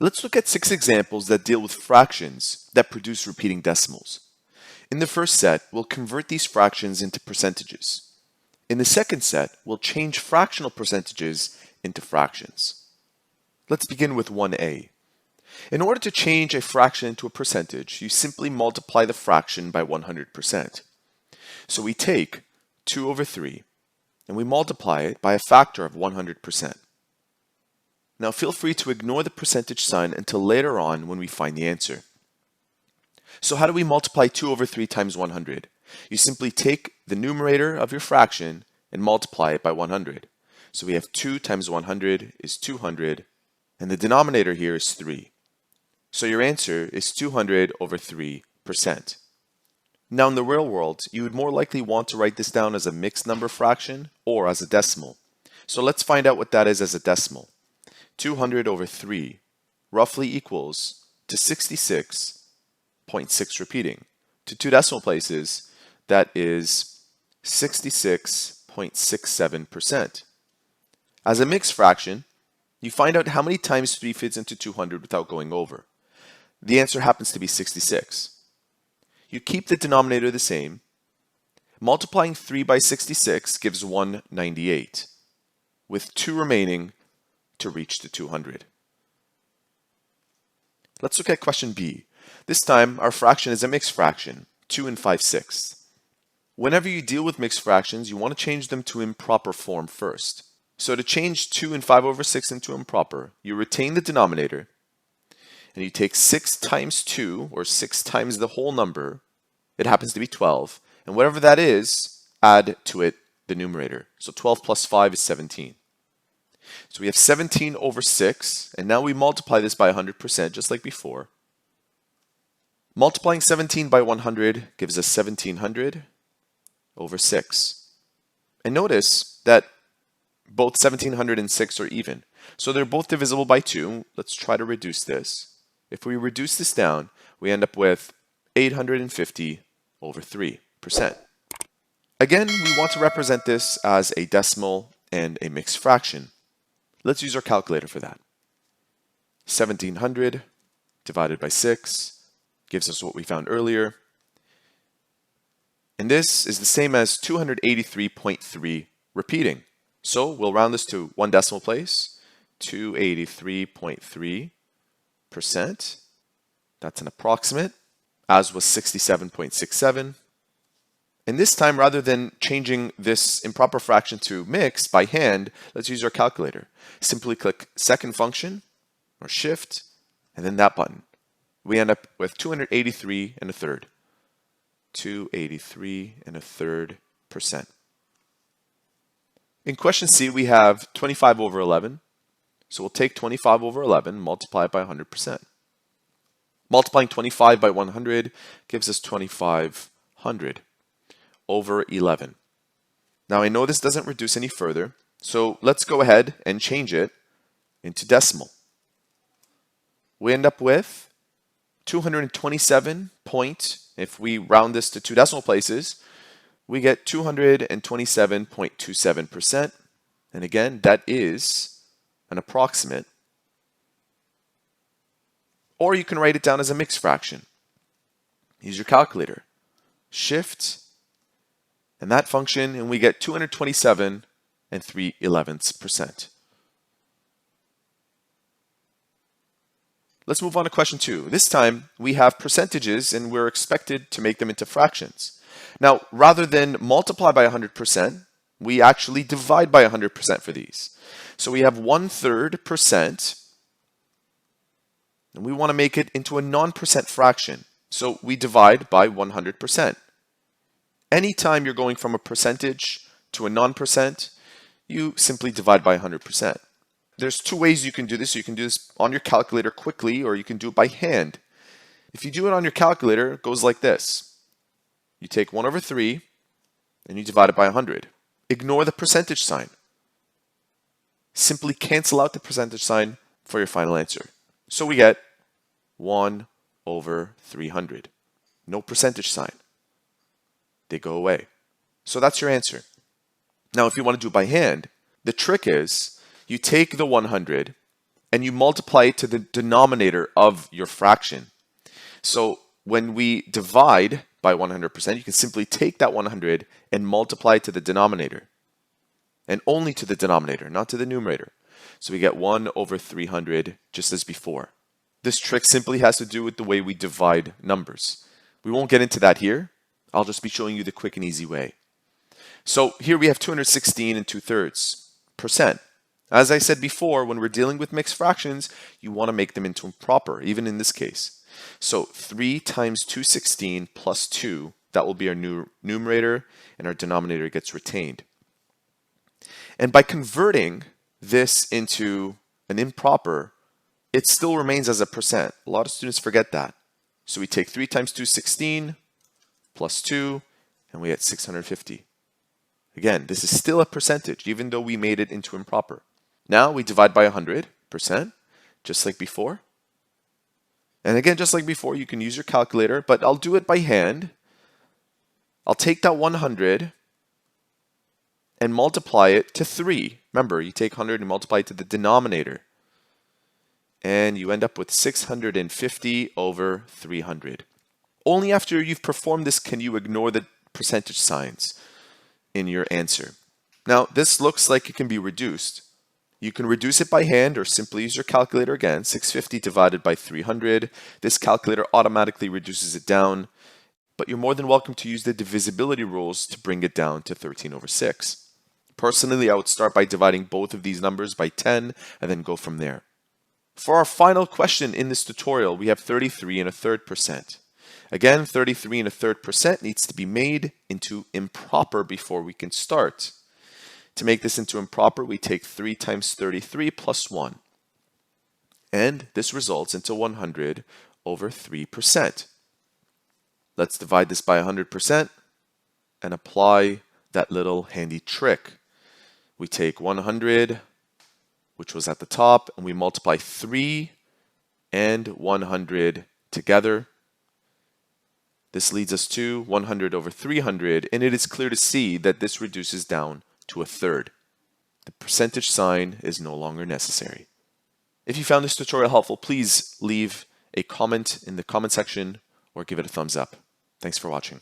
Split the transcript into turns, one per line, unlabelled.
Let's look at 6 examples that deal with fractions that produce repeating decimals. In the first set, we'll convert these fractions into percentages. In the second set, we'll change fractional percentages into fractions. Let's begin with 1a. In order to change a fraction into a percentage, you simply multiply the fraction by 100%. So we take 2 over 3 and we multiply it by a factor of 100%. Now feel free to ignore the percentage sign until later on when we find the answer. So how do we multiply 2 over 3 times 100? You simply take the numerator of your fraction and multiply it by 100. So we have 2 times 100 is 200, and the denominator here is 3. So your answer is 200 over 3%. Now in the real world, you would more likely want to write this down as a mixed number fraction or as a decimal. So let's find out what that is as a decimal. 200 over 3 roughly equals to 66.6 repeating. To 2 decimal places, that is 66.67%. As a mixed fraction, you find out how many times 3 fits into 200 without going over. The answer happens to be 66. You keep the denominator the same. Multiplying 3 by 66 gives 198, with 2 remaining to reach the 200. Let's look at question B. This time, our fraction is a mixed fraction, 2 and 5/6. Whenever you deal with mixed fractions, you want to change them to improper form first. So to change 2 and 5 over 6 into improper, you retain the denominator, and you take 6 times 2, or 6 times the whole number, it happens to be 12, and whatever that is, add to it the numerator. So 12 plus 5 is 17. So we have 17 over 6, and now we multiply this by 100% just like before. Multiplying 17 by 100 gives us 1700 over 6. And notice that both 1700 and 6 are even. So they're both divisible by 2. Let's try to reduce this. If we reduce this down, we end up with 850 over 3%. Again, we want to represent this as a decimal and a mixed fraction. Let's use our calculator for that. 1700 divided by 6 gives us what we found earlier. And this is the same as 283.3 repeating. So we'll round this to 1 decimal place, 283.3%. That's an approximate, as was 67.67. And this time, rather than changing this improper fraction to mixed by hand, let's use our calculator. Simply click second function, or shift, and then that button. We end up with 283 and a third. 283 and a third %. In question C, we have 25 over 11. So we'll take 25 over 11, multiply it by 100%. Multiplying 25 by 100 gives us 2500 over 11. Now I know this doesn't reduce any further, so let's go ahead and change it into decimal. We end up with 227 if we round this to 2 decimal places, we get 227.27%. And again, that is an approximate. Or you can write it down as a mixed fraction. Use your calculator. Shift and that function, and we get 227 and 3/11%. Let's move on to question 2. This time we have percentages and we're expected to make them into fractions. Now, rather than multiply by 100%, we actually divide by 100% for these. So we have 1/3%, and we want to make it into a non-percent fraction. So we divide by 100%. Anytime you're going from a percentage to a non-percent, you simply divide by 100%. There's 2 ways you can do this. You can do this on your calculator quickly, or you can do it by hand. If you do it on your calculator, it goes like this. You take 1 over 3, and you divide it by 100. Ignore the percentage sign. Simply cancel out the percentage sign for your final answer. So we get 1 over 300. No percentage sign. They go away. So that's your answer. Now, if you want to do it by hand, the trick is you take the 100 and you multiply it to the denominator of your fraction. So when we divide by 100%, you can simply take that 100 and multiply it to the denominator. And only to the denominator, not to the numerator. So we get 1 over 300 just as before. This trick simply has to do with the way we divide numbers. We won't get into that here. I'll just be showing you the quick and easy way. So here we have 216 and 2/3%. As I said before, when we're dealing with mixed fractions, you want to make them into improper, even in this case. So 3 times 216 plus 2, that will be our numerator, and our denominator gets retained. And by converting this into an improper, it still remains as a percent. A lot of students forget that. So we take 3 times 216 plus 2, and we get 650. Again, this is still a percentage, even though we made it into improper. Now we divide by 100%, just like before. And again, just like before, you can use your calculator, but I'll do it by hand. I'll take that 100 and multiply it to 3. Remember, you take 100 and multiply it to the denominator. And you end up with 650 over 300. Only after you've performed this can you ignore the percentage signs in your answer. Now, this looks like it can be reduced. You can reduce it by hand or simply use your calculator again. 650 divided by 300. This calculator automatically reduces it down, but you're more than welcome to use the divisibility rules to bring it down to 13 over 6. Personally, I would start by dividing both of these numbers by 10 and then go from there. For our final question in this tutorial, we have 33 1/3%. Again, 33 1/3% needs to be made into improper before we can start. To make this into improper, we take 3 times 33 plus 1. And this results into 100 over 3%. Let's divide this by 100% and apply that little handy trick. We take 100, which was at the top, and we multiply 3 and 100 together. This leads us to 100 over 300, and it is clear to see that this reduces down to 1/3. The percentage sign is no longer necessary. If you found this tutorial helpful, please leave a comment in the comment section or give it a thumbs up. Thanks for watching.